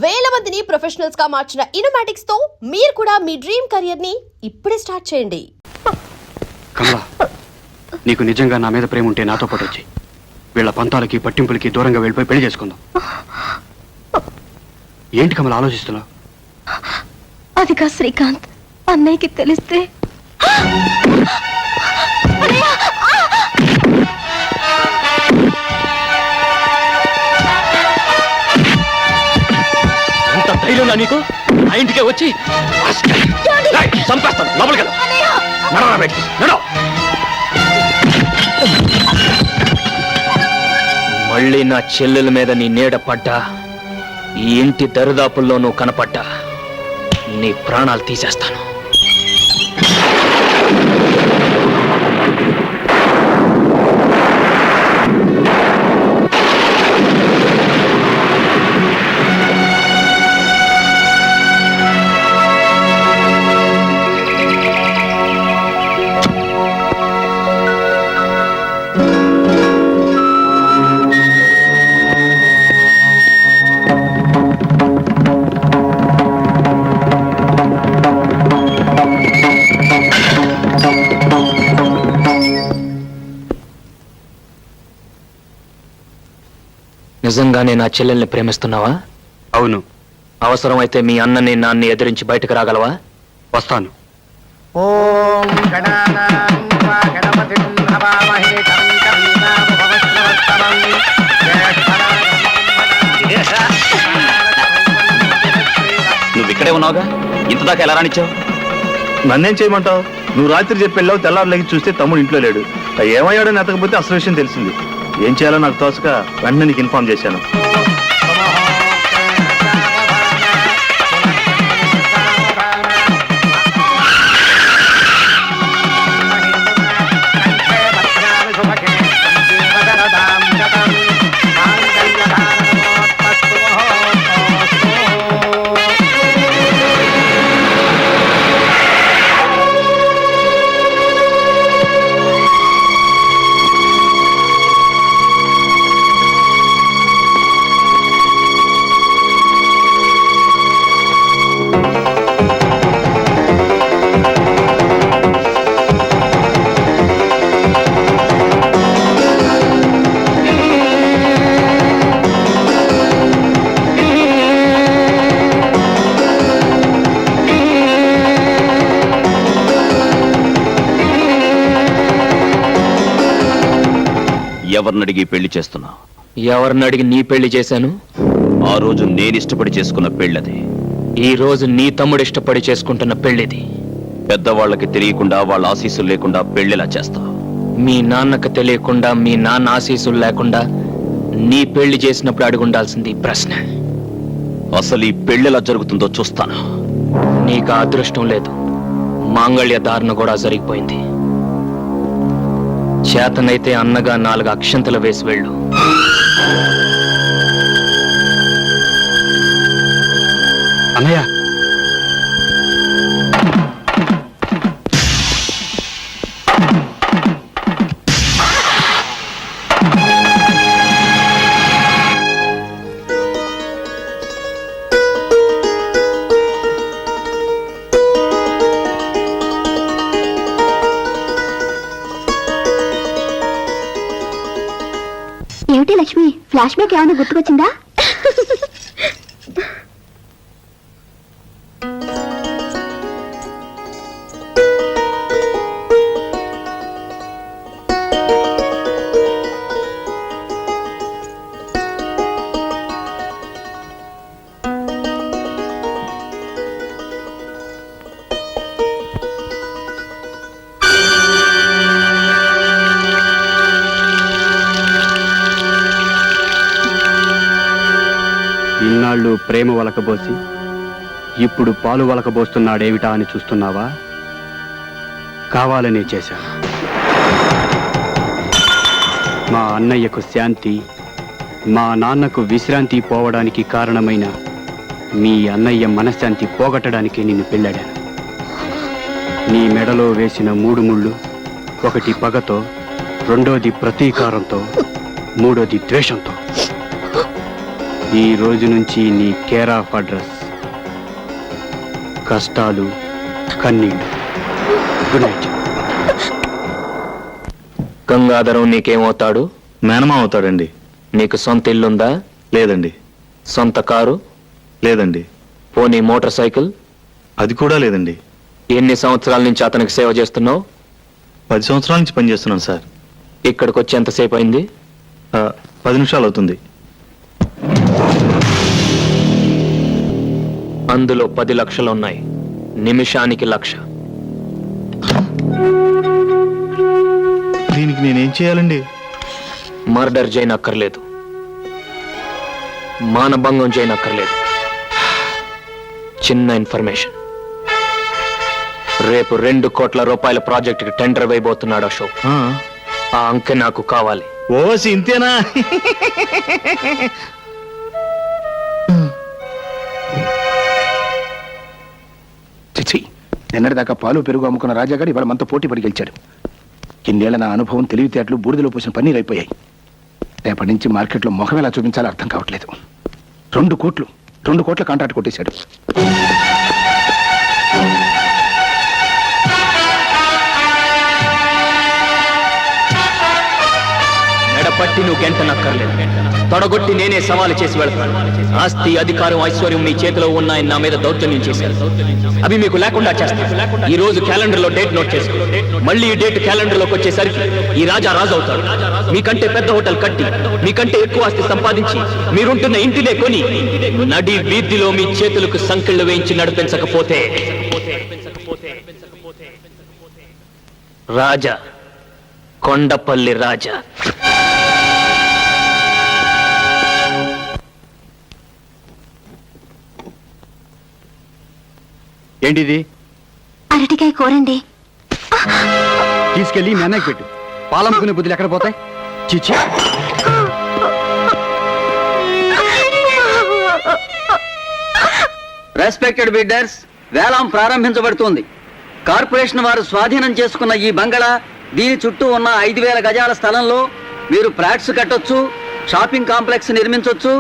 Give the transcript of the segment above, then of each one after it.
వేల మందిని ప్రొఫెషనల్స్ గా మార్చిన ఇనోమాటిక్స్ తో మీరు కూడా మీ డ్రీమ్ కెరియర్ ని ఇప్పుడే స్టార్ట్ చేయండి. కమలా, నీకు నిజంగా నా మీద ప్రేమ ఉంటే నాతో పాటు వచ్చి వీళ్ళ పంతాలకి పట్టింపులకి దూరంగా వెళ్ళిపోయి పెళ్లి చేసుకుందాం. ఏంటి కమలా ఆలోచిస్తున్నావు? అది కా శ్రీకాంత్, అన్నయ్యకి తెలిస్తే ఎంత ధైర్యం నీకు? ఆ ఇంటికే వచ్చి చంపేస్తాను. లోపలికి మళ్ళీ నా చెల్లెల మీద నీ నీడ పడ్డా, ఈ ఇంటి దరిదాపుల్లో నువ్వు కనపడ్డా నీ ప్రాణాలు తీసేస్తాను. నిజంగానే నా చెల్లెల్ని ప్రేమిస్తున్నావా? అవును. అవసరమైతే మీ అన్నని నాన్ని ఎదిరించి బయటకు రాగలవా? వస్తాను. ఓం గణానాం త్వా గణపతిం హవామహే కవిం కవీనాముపవస్రవస్తమం నువ్వు ఇక్కడే ఉన్నావుగా, ఇంతదాకా ఎలా రానిచ్చావు? నన్నేం చేయమంటావు? నువ్వు రాత్రి చెప్పి వెళ్ళావు, తెల్లారు లేకి చూస్తే తమ్ముడు ఇంట్లో లేడు. ఏమయ్యాడని ఎతకపోతే అసలు విషయం తెలిసింది. ఏం చేయాలో నాకు తోచక వెంటనే నీకు ఇన్ఫార్మ్ చేశాను. ఎవరినడిగి పెళ్లి చేస్తున్నావు? ఎవరినడిగి నీ పెళ్లి చేశాను? ఆ రోజు నేను ఇష్టపడి చేసుకున్న పెళ్ళది. ఈ రోజు నీ తమ్ముడు ఇష్టపడి చేసుకుంటున్న పెళ్లిది. పెద్దవాళ్ళకి తెలియకుండా, వాళ్ళ ఆశీస్సులు లేకుండా పెళ్లిలా చేస్తావు. మీ నాన్నకు తెలియకుండా, మీ నాన్న ఆశీస్సులు లేకుండా నీ పెళ్లి చేసినప్పుడు అడుగుండాల్సింది ఈ ప్రశ్న. అసలు ఈ పెళ్లిలా జరుగుతుందో చూస్తాను. నీకు ఆ అదృష్టం లేదు. మాంగళ్య ధారణ కూడా జరిగిపోయింది. చేతనైతే అన్నగా 4 అక్షంతలు వేసి వెళ్ళు. అన్నయ్య, ఏమిటి లక్ష్మి, ఫ్లాష్ బ్యాక్ ఏమైనా గుర్తుకొచ్చిందా? ఇన్నాళ్ళు ప్రేమ వలకబోసి ఇప్పుడు పాలు వలకబోస్తున్నాడేమిటా అని చూస్తున్నావా? కావాలనే చేశాను. మా అన్నయ్యకు శాంతి, మా నాన్నకు విశ్రాంతి పోవడానికి కారణమైన మీ అన్నయ్య మనశ్శాంతి పోగొట్టడానికి నిన్ను పెళ్ళాడాను. నీ మెడలో వేసిన 3 ముళ్ళు, ఒకటి పగతో, రెండోది ప్రతీకారంతో, మూడోది ద్వేషంతో. ఈ రోజు నుంచి నీ కేర్ ఆఫ్ అడ్రస్ కష్టాలు కన్నీళ్ళు. Good night. గంగాధరం నీకేమవుతాడు? మేనమా అవుతాడండి. నీకు సొంత ఇల్లుందా? లేదండి. సొంత కారు? లేదండి. పోనీ మోటార్ సైకిల్? అది కూడా లేదండి. ఎన్ని సంవత్సరాల నుంచి అతనికి సేవ చేస్తున్నావు? 10 సంవత్సరాల నుంచి పనిచేస్తున్నాను సార్. ఇక్కడికి వచ్చి ఎంతసేపు అయింది? 10 నిమిషాలు అవుతుంది. అందులో 10 లక్షలు ఉన్నాయి. నిమిషానికి 1,00,000. దీనికి నేనేం చేయాలండి? మర్డర్ చేయనక్కర్లేదు, మానభంగం చేయనక్కర్లేదు. చిన్న ఇన్ఫర్మేషన్. రేపు 2 కోట్ల రూపాయల ప్రాజెక్టుకి టెండర్ వేయబోతున్నాడు అశోక్. ఆ అంకె నాకు కావాలి. ఓసి ఇంతేనా? చిచ్చి, నిన్నటిదాకా పాలు పెరుగు అమ్ముకున్న రాజాగారు ఇవాళ మనతో పోటీ పడి గెలిచాడు. ఇన్నేళ్ల నా అనుభవం, తెలివితేటలు బూడిదలో పోసిన పన్నీరు అయిపోయాయి. రేపటి నుంచి మార్కెట్లో ముఖం ఎలా చూపించాలో అర్థం కావట్లేదు. 2 కోట్ల కాంట్రాక్ట్ కొట్టేశాడు. మెడపట్టి నువ్వు గంటనక్కర్లేదు, తొడగొట్టి నేనే సవాలు చేసి వెళ్తాను. ఆస్తి, అధికారం, ఐశ్వర్యం మీ చేతిలో ఉన్నాయని నా మీద దౌర్జన్యం చేశారు. అవి మీకు లేకుండా చేస్తాను. ఈ రోజు క్యాలెండర్ లో డేట్ నోట్ చేసుకో. మళ్ళీ ఈ డేట్ క్యాలెండర్ లోకి వచ్చేసరికి ఈ రాజా రాజు అవుతాడు. మీకంటే పెద్ద హోటల్ కట్టి, మీకంటే ఎక్కువ ఆస్తి సంపాదించి, మీరుంటున్న ఇంటినే కొని, నడి వీధిలో మీ చేతులకు సంకెళ్ళు వేయించి నడిపించకపోతే రాజా, కొండపల్లి రాజా. ఏంటిది? అరటికాయ కూరండి. తీసుకెళ్ళి మీ అన్నయ్యకి పెట్టు. పాలమ్ముకునే బుద్ధులు ఎక్కడ పోతాయి? చిచ్చి. రెస్పెక్టెడ్ బిడ్డర్స్, వేలం ప్రారంభించబడుతోంది. కార్పొరేషన్ వారు స్వాధీనం చేసుకున్న ఈ బంగళా, దీని చుట్టూ ఉన్న 5,000 గజాల స్థలంలో మీరు ఫ్లాట్స్ కట్టొచ్చు, షాపింగ్ కాంప్లెక్స్ నిర్మించొచ్చు,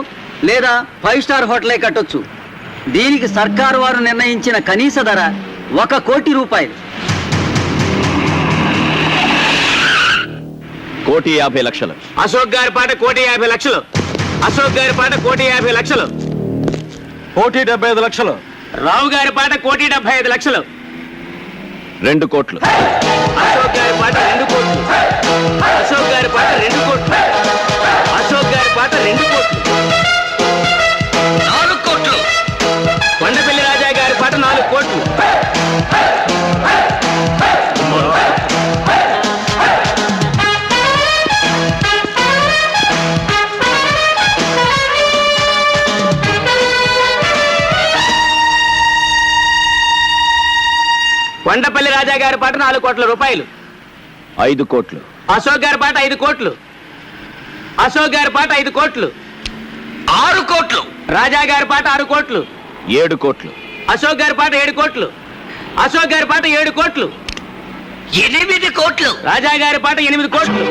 లేదా 5 స్టార్ హోటలే కట్టొచ్చు. దీనికి సర్కారు వారు నిర్ణయించిన కనీస ధర 1 కోటి రూపాయలు. 1,50,00,000. అశోక్ గారి పాట 1,50,00,000. అశోక్ గారి పాట 1,50,00,000. 1,75,00,000. రావు గారి పాట 1,75,00,000. 2 కోట్లు. అశోక్ గారి పాట 2 కోట్లు. అశోక్ గారి పాట 2 కోట్లు. అశోక్ గారి పాట 2 కోట్లు. 4 కోట్లు. కొండపల్లి రాజా గారి పాట 4 కోట్లు. కొండపల్లి రాజా గారి పాట 4 కోట్ల రూపాయలు. 5 కోట్లు. అశోక్ గారి పాట 5 కోట్లు. అశోక్ గారి పాట 5 కోట్లు. 6 కోట్లు. రాజా గారి పాట 6 కోట్లు. 7 కోట్లు. అశోక్ గారి పాట 7 కోట్లు. అశోక్ గారి పాట 7 కోట్లు. 8 కోట్లు. రాజా గారి పాట 8 కోట్లు.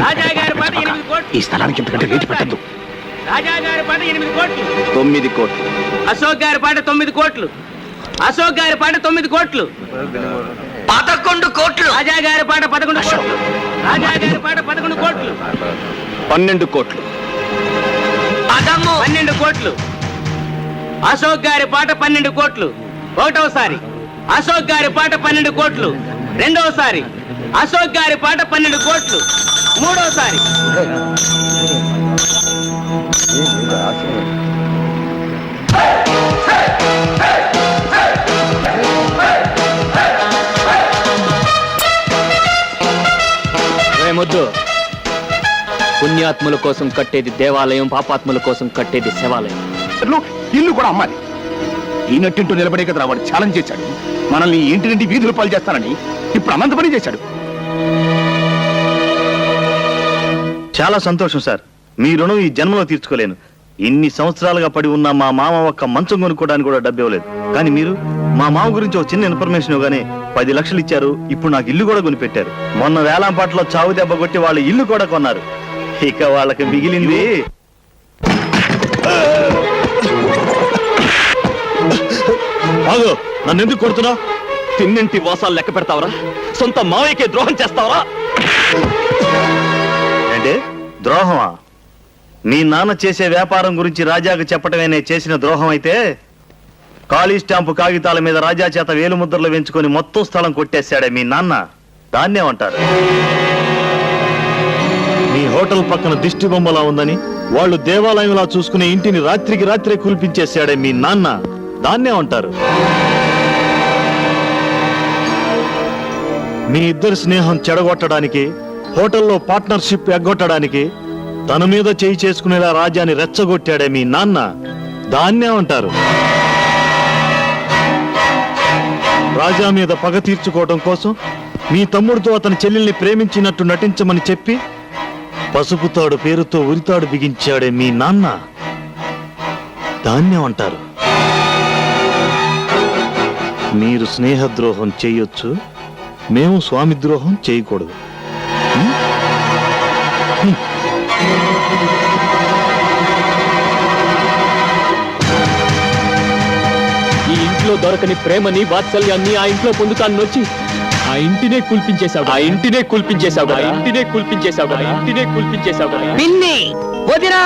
రాజా గారి పాట 8 కోట్లు. ఈ స్థలానికి ఇంతకంటే రేటు పెట్టద్దు. రాజా గారి పాట 8 కోట్లు. 9 కోట్లు. అశోక్ గారి పాట 9 కోట్లు. అశోక్ గారి పాట 9 కోట్లు. 11 కోట్లు. రాజా గారి పాట 11 కోట్లు. రాజా గారి పాట 11 కోట్లు. 12 కోట్లు. 12 కోట్లు. అశోక్ గారి పాట 12 కోట్లు. ఒకటోసారి అశోక్ గారి పాట 12 కోట్లు. రెండోసారి అశోక్ గారి పాట 12 కోట్లు. మూడోసారి ముద్దు. పుణ్యాత్ముల కోసం కట్టేది దేవాలయం, పాపాత్ముల కోసం కట్టేది శివాలయం. ఇల్లు కూడా అమ్మాలి. ఈ నట్టింటూ నిలబడే కదా వాడు ఛాలెంజ్ చేశాడు. మనల్ని ఇంటి నుండి వీధులు పాలు చేస్తానని ఇప్పుడు అనంత పని చేశాడు. చాలా సంతోషం సార్. మీ రుణం ఈ జన్మలో తీర్చుకోలేను. ఇన్ని సంవత్సరాలుగా పడి ఉన్న మా మామ ఒక్క మంచం కొనుక్కోవడానికి కూడా డబ్బు ఇవ్వలేదు. కానీ మీరు మా మామ గురించి ఒక చిన్న ఇన్ఫర్మేషన్ ఇవ్వగానే 10 లక్షలు ఇచ్చారు. ఇప్పుడు నాకు ఇల్లు కూడా కొనిపెట్టారు. మొన్న వేలంపాటలో చావు దెబ్బ కొట్టి వాళ్ళ ఇల్లు కూడా కొన్నారు. ఇక వాళ్ళకి మిగిలింది ఆగు, నన్ను ఎందుకు కొడుతున్నావు? తిన్నింటి వాసాలు లెక్క పెడతావరా? సొంత మావయ్యకే ద్రోహం చేస్తావరా? ఏంటి ద్రోహమా? మీ నాన్న చేసే వ్యాపారం గురించి రాజాకు చెప్పటమే నేను చేసిన ద్రోహం అయితే, ఖాళీ స్టాంపు కాగితాల మీద రాజా చేత వేలు ముద్రలు వేయించుకొని మొత్తం స్థలం కొట్టేశాడే మీ నాన్న, దాన్నేమంటారు? మీ హోటల్ పక్కన దిష్టి బొమ్మలా ఉందని వాళ్ళు దేవాలయంలా చూసుకునే ఇంటిని రాత్రికి రాత్రే కూల్పించేశాడే మీ నాన్న, దాన్నేమంటారు? మీ ఇద్దరి స్నేహం చెడగొట్టడానికి, హోటల్లో పార్ట్నర్షిప్ ఎగ్గొట్టడానికి తన మీద చేయి చేసుకునేలా రాజాని రెచ్చగొట్టాడే మీ నాన్న, దాన్నేమంటారు? రాజా మీద పగ తీర్చుకోవడం కోసం మీ తమ్ముడితో అతని చెల్లెల్ని ప్రేమించినట్టు నటించమని చెప్పి పసుపుతాడు పేరుతో ఉరితాడు బిగించాడే మీ నాన్న, దాన్నేమంటారు? మీరు స్నేహద్రోహం చేయొచ్చు, మేము స్వామి ద్రోహం చేయకూడదు. ఈ ఇంట్లో దొరకని ప్రేమని, వాత్సల్యాన్ని ఆ ఇంట్లో పొందుతాను వచ్చి ఆ ఇంటినే కూల్పించేశావు, ఆ ఇంటినే కూల్పించేశావు, ఆ ఇంటినే కూల్పించేశావు, ఆ ఇంటినే కూల్పించేశావు. పిన్ని వదినా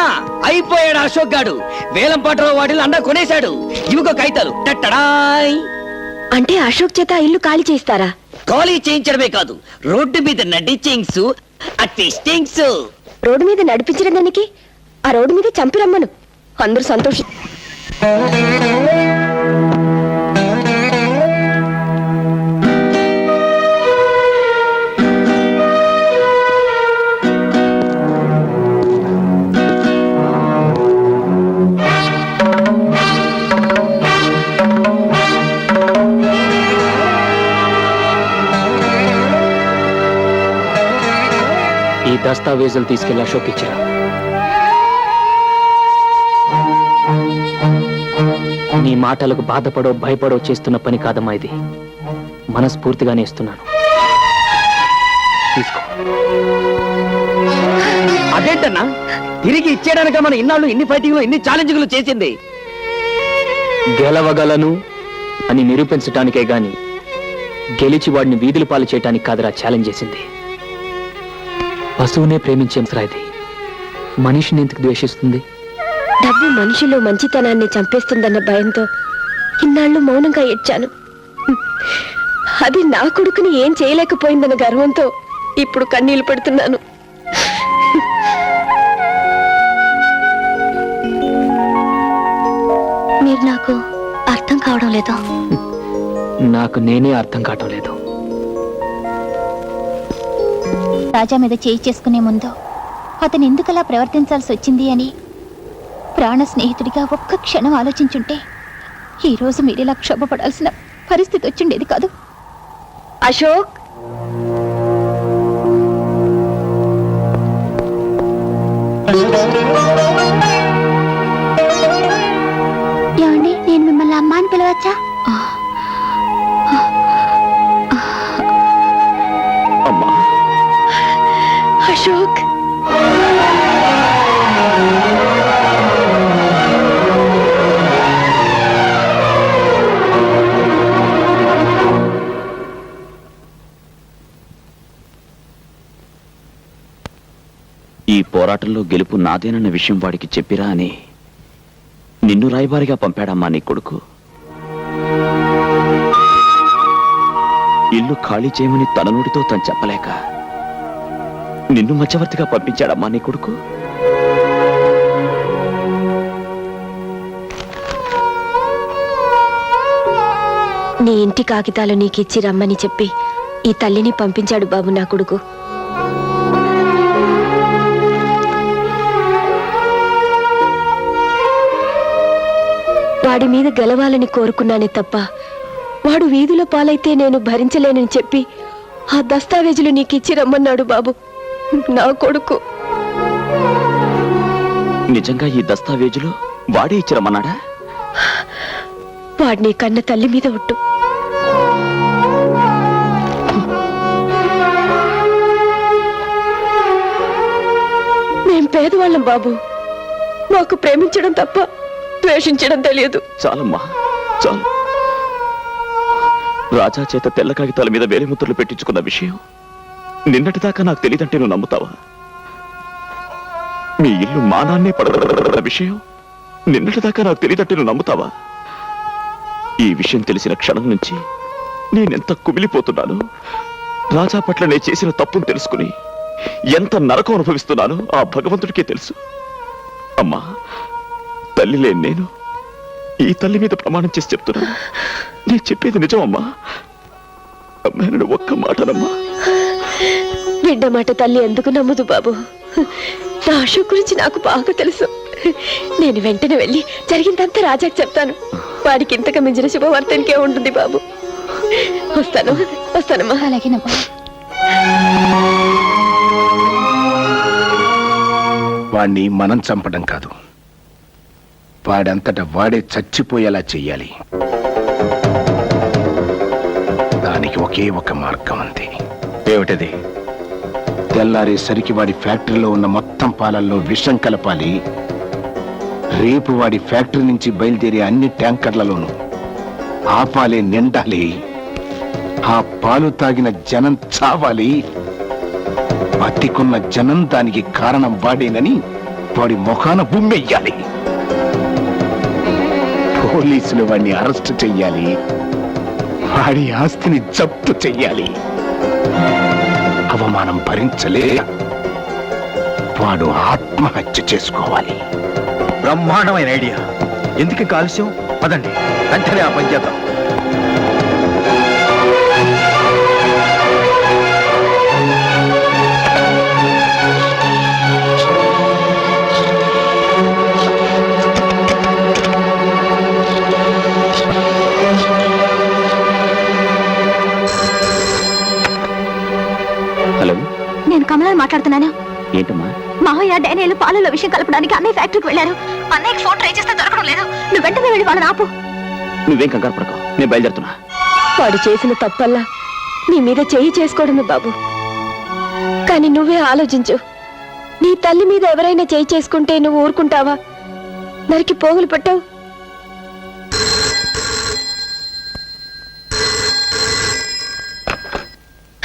అయిపోయాడు అశోక్ గాడు. వేలం పాటలో వాటిలో అండా కొనేశాడు. ఇవిగో కైతాలు టట్టడాయ్. అంటే అశోక్ చేత ఇల్లు ఖాళీ చేస్తారా? ఖాళీ చేయించడమే కాదు, రోడ్డు మీద నడిచింగ్స్ అట్టిస్టింగ్స్. రోడ్డు మీద నడిపించిన దానికి ఆ రోడ్డు మీద చంపి రమ్మను, అందరూ సంతోషం. ఈ దస్తావేజులు తీసుకెళ్లి అశోక్ ఇచ్చిరా. నీ మాటలకు బాధపడో భయపడో చేస్తున్న పని కాదమ్మా ఇది, మనస్ఫూర్తిగానే ఇస్తున్నాను. తీసుకో. అదేంటన్నా తిరిగి ఇచ్చేయడానిక మన ఇన్నాళ్ళు ఇన్ని ఫైటింగ్లు ఇన్ని ఛాలెంజ్లు చేసింది? గెలవగలను అని నిరూపించటానికే గాని గెలిచి వాడిని వీధుల పాలు చేయటానికి కాదురా ఛాలెంజ్ చేసింది. పశువునే ప్రేమించేం ఇది మనిషిని ఎందుకు ద్వేషిస్తుంది? డబ్బు మనిషిలో మంచితనాన్ని చంపేస్తుందన్న భయంతో ఇన్నాళ్ళు మౌనంగా ఏడ్చాను. అది నా కొడుకుని ఏం చేయలేకపోయిందన్న గర్వంతో ఇప్పుడు కన్నీళ్లు పెడుతున్నాను. మీరు నాకు అర్థం కావడం లేదు. నాకు నేనే అర్థం కావటం లేదు. రాజా మీద చేయి చేసుకునే ముందు అతను ఎందుకలా ప్రవర్తించాల్సి వచ్చింది అని ప్రాణ స్నేహితుడిగా ఒక్క క్షణం ఆలోచించుంటే ఈరోజు మీరిలా క్షోభపడాల్సిన పరిస్థితి వచ్చిండేది కాదు. అశోక్, ఏమండి, నేను మిమ్మల్ని అమ్మ అని పిలవచ్చా? అమ్మా, అశోక్, ఈ పోరాటంలో గెలుపు నాదేనన్న విషయం వాడికి చెప్పిరా అని నిన్ను రాయబారిగా పంపాడమ్మా నీ కొడుకు. ఇల్లు ఖాళీ చేయమని తన నోటితో తను చెప్పలేక నిన్ను మధ్యవర్తిగా పంపించాడమ్మా నీ కొడుకు. నీ ఇంటి కాగితాలు నీకిచ్చి రమ్మని చెప్పి ఈ తల్లిని పంపించాడు బాబు నా కొడుకు. వాడి మీద గెలవాలని కోరుకున్నానే తప్ప వాడు వీధుల పాలైతే నేను భరించలేనని చెప్పి ఆ దస్తావేజులు నీకిచ్చి రమ్మన్నాడు బాబు నా కొడుకు. నిజంగా ఈ దస్తావేజులు వాడే ఇచ్చిరమ్మన్నాడా? వాడిని కన్న తల్లి మీద ఒట్టు. మేం పేదవాళ్ళం బాబు, మాకు ప్రేమించడం తప్ప ద్వేషించడం తెలియదు. చాలమ్మా, చాలు. రాజా చేత తెల్ల కాగితాల మీద వేలిముద్రలు పెట్టించుకున్న విషయం నిన్నటిదాకా నాకు తెలియదంటే నువ్వు నమ్ముతావా? మీ ఇల్లు మానాన్నే పడగల విషయం నిన్నటిదాకా నాకు తెలియదంటే నువ్వు నమ్ముతావా? ఈ విషయం తెలిసిన క్షణం నుంచి నేనెంత కుమిలిపోతున్నాను. రాజా పట్ల నేను చేసిన తప్పును తెలుసుకుని ఎంత నరకం అనుభవిస్తున్నానో ఆ భగవంతుడికే తెలుసు. అమ్మా, తల్లి లేని నేను ఈ తల్లి మీద ప్రమాణం చేసి చెప్తున్నాను, నేను చెప్పేది నిజమమ్మా. అమ్మాయిని ఒక్క మాటనమ్మా. బిడ్డ మాట తల్లి ఎందుకు నమ్మదు బాబు? నా అశోక్ గురించి నాకు బాగా తెలుసు. నేను వెంటనే వెళ్ళి జరిగిందంతా రాజాకి చెప్తాను. వాడికి ఇంతకు మించిన శుభవార్తనికే ఉంటుంది బాబు. వస్తానమ్మా. అలాగేనమ్మా. వాణ్ణి మనం చంపడం కాదు, వాడంతట వాడే చచ్చిపోయేలా చెయ్యాలి. దానికి ఒకే ఒక మార్గం ఉంది. ఏమిటది? తెల్లారేసరికి వాడి ఫ్యాక్టరీలో ఉన్న మొత్తం పాలల్లో విషం కలపాలి. రేపు వాడి ఫ్యాక్టరీ నుంచి బయలుదేరే అన్ని ట్యాంకర్లలోనూ ఆ పాలే నిండాలి. ఆ పాలు తాగిన జనం చావాలి. బతికున్న జనం దానికి కారణం వాడేనని వాడి ముఖాన బుమ్మెయ్యాలి. పోలీసులు వాడిని అరెస్ట్ చెయ్యాలి. వాడి ఆస్తిని జప్తు చెయ్యాలి. అవమానం భరించలే వాడు ఆత్మహత్య చేసుకోవాలి. బ్రహ్మాండమైన ఐడియా. ఎందుకు కాలుష్యం? పదండి, వెంటనే ఆ పని చేద్దాం. హలో, నేను కమలాన్ని మాట్లాడుతున్నాను. ఏంటమ్మా? మావయ్య డైనేలు పాలలో విషయం కలపడానికి అన్నయ్య ఫ్యాక్టరీకి వెళ్ళారు. అన్నయ్యకి ఫోన్ ట్రై చేస్తే దొరకడం లేదు. నువ్వు వెంటనే వెళ్ళి వాళ్ళని ఆపు. నువ్వేం కంగారు పడకు, నేను బయలుదేరుతున్నా. వాడు చేసిన తప్పల్లా నీ మీద చెయ్యి చేసుకోవడమే బాబు. కానీ నువ్వే ఆలోచించు. నీ తల్లి మీద ఎవరైనా చెయ్యి చేసుకుంటే నువ్వు ఊరుకుంటావా? నరికి పోగులు పట్టావు.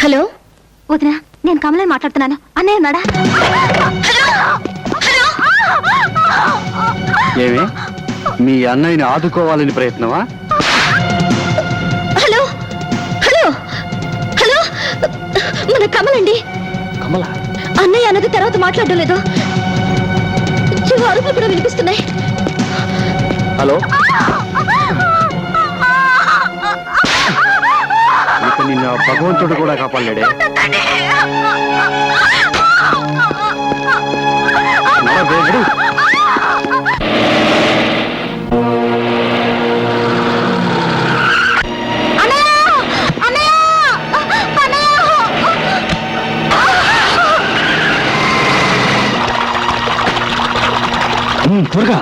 హలో వదినా, నేను కమలాన్ని మాట్లాడుతున్నాను. అన్నయ్య ఉన్నాడా? ఏమే, మీ అన్నయ్యని ఆదుకోవాలని ప్రయత్నమా? హలో హలో హలో, మన కమలండి. కమల? అన్నయ్య అన్నది తర్వాత మాట్లాడడం లేదు. అరుపులు కూడా వినిపిస్తున్నాయి. హలో, ఇక నిన్న భగవంతుడు కూడా కాపాడలేడే. నడవేడు. త్వరగా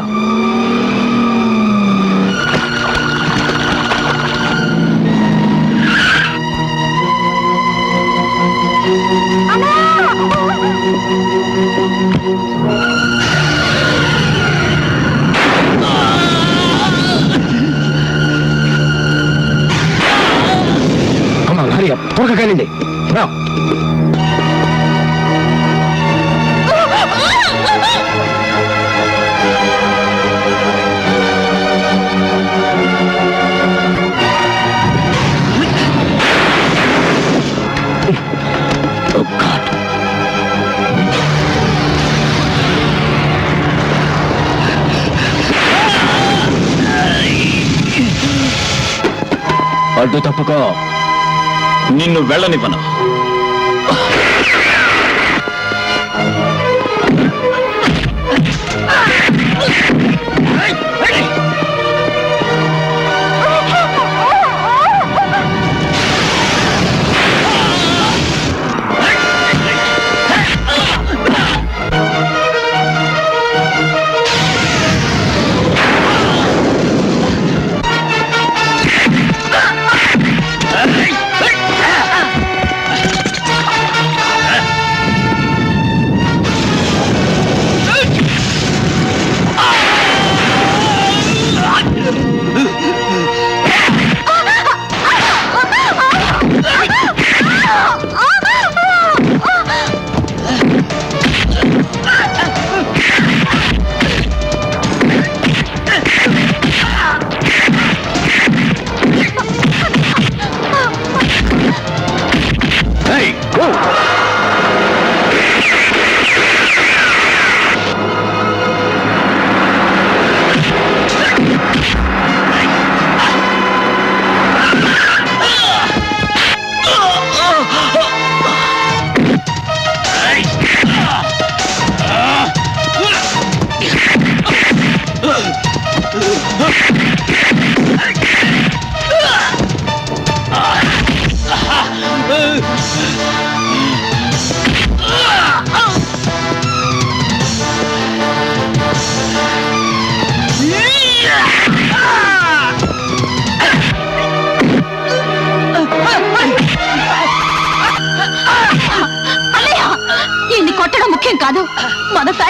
త్వరగా కానిండి. అడ్డు తప్పుకో, నిన్ను వెళ్ళనివ్వను.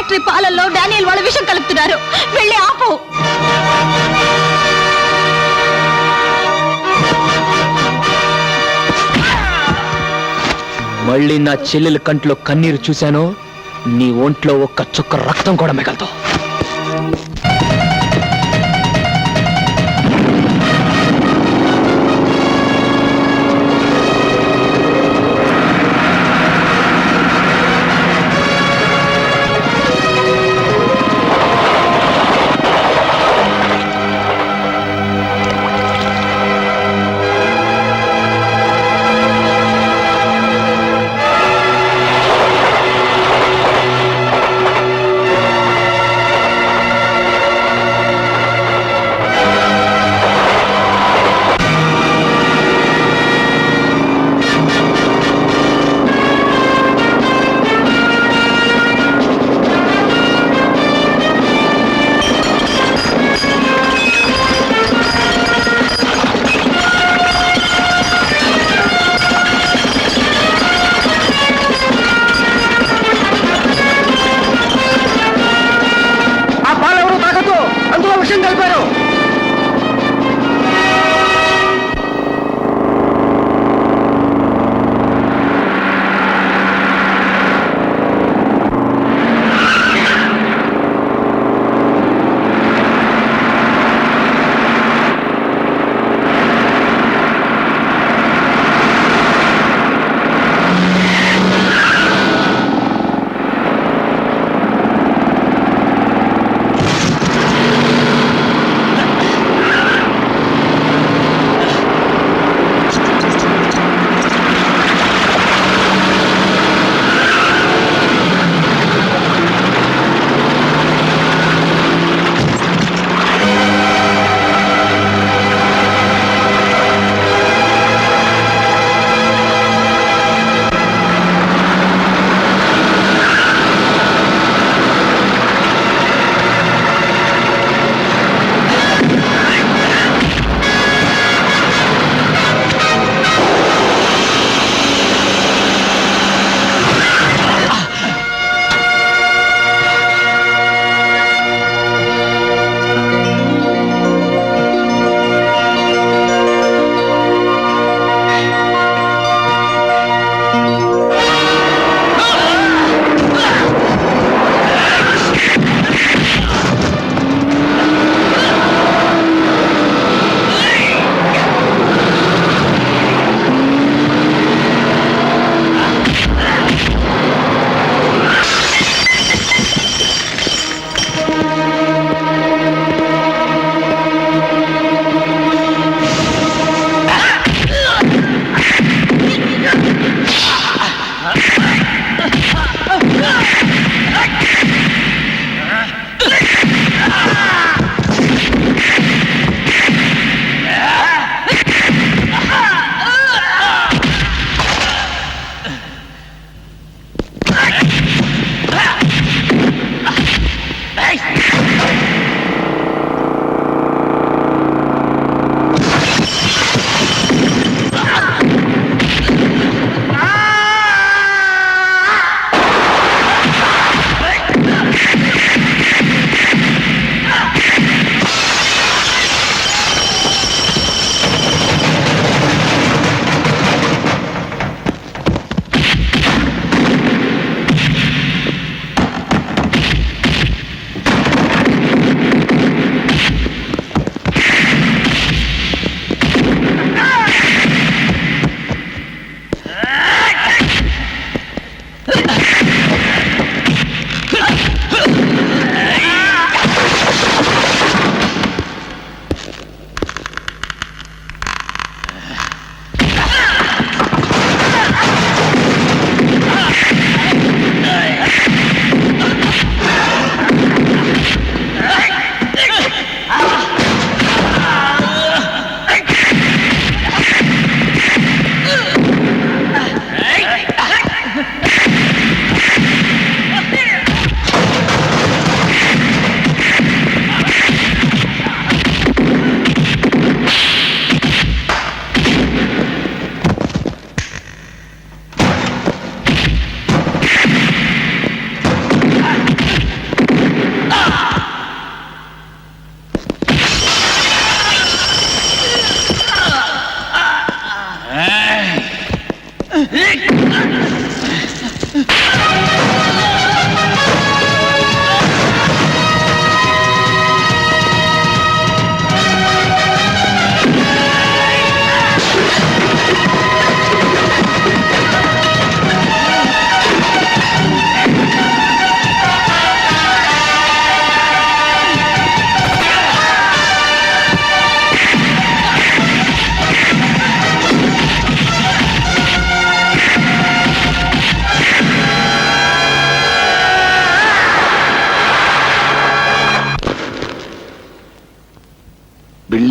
ఫ్యాక్టరీ పాలల్లో డానియల్ వాళ్ళ విషం కలుపుతున్నారు. వెళ్ళి ఆపు. మళ్ళీ నా చెల్లెల కంట్లో కన్నీరు చూశాను, నీ ఒంట్లో ఒక్క చుక్క రక్తం కూడా మిగలదు.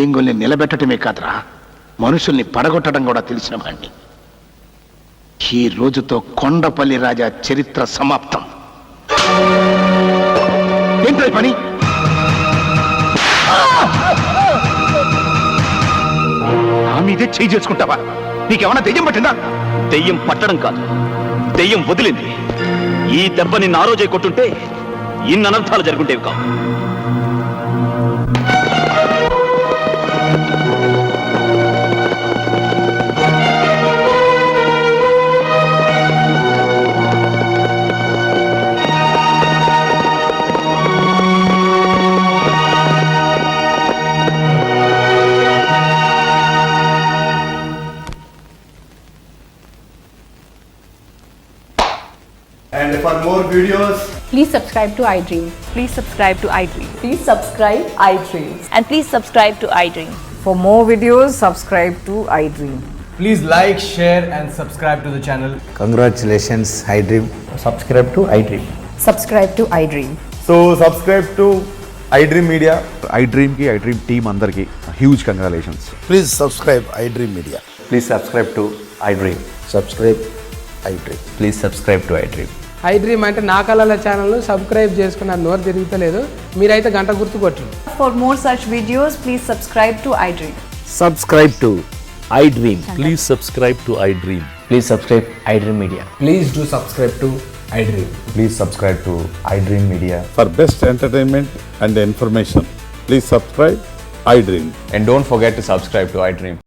ట్రయాంగిల్ని నిలబెట్టడమే కాదురా, మనుషుల్ని పడగొట్టడం కూడా తెలిసిన వాడిని. ఈ రోజుతో కొండపల్లి రాజా చరిత్ర సమాప్తం. ఏంటో పని? నా మీదే చేయి చేసుకుంటావా? నీకేమన్నా దెయ్యం పట్టిందా? దెయ్యం పట్టడం కాదు, దెయ్యం వదిలింది. ఈ దెబ్బ నిన్ను ఆ రోజే కొట్టుంటే ఇన్ని అనర్థాలు జరుగుంటేవి కావు. And for more videos, Please subscribe to iDream. Please subscribe to iDream. Please subscribe iDream. And please subscribe to iDream. For more videos, subscribe to iDream. please like, share, and subscribe to the channel. Congratulations, iDream. Subscribe to iDream. Subscribe to iDream. So, subscribe to iDream Media. iDream ki iDream team andarki huge congratulations. Please subscribe iDream media. Please subscribe to iDream. Subscribe iDream. Please subscribe to iDream. iDream అంటే నా కళల channel subscribe చేసుకున్న నోరు తిరుగుతలేదు. మీరైతే గంట గుర్తు కొట్టండి. For more such videos, please subscribe to iDream. Subscribe to iDream. Please subscribe to iDream. Please subscribe iDream Media. Please do subscribe to iDream. Please subscribe to iDream Media. For best entertainment and information, please subscribe iDream. And don't forget to subscribe to iDream.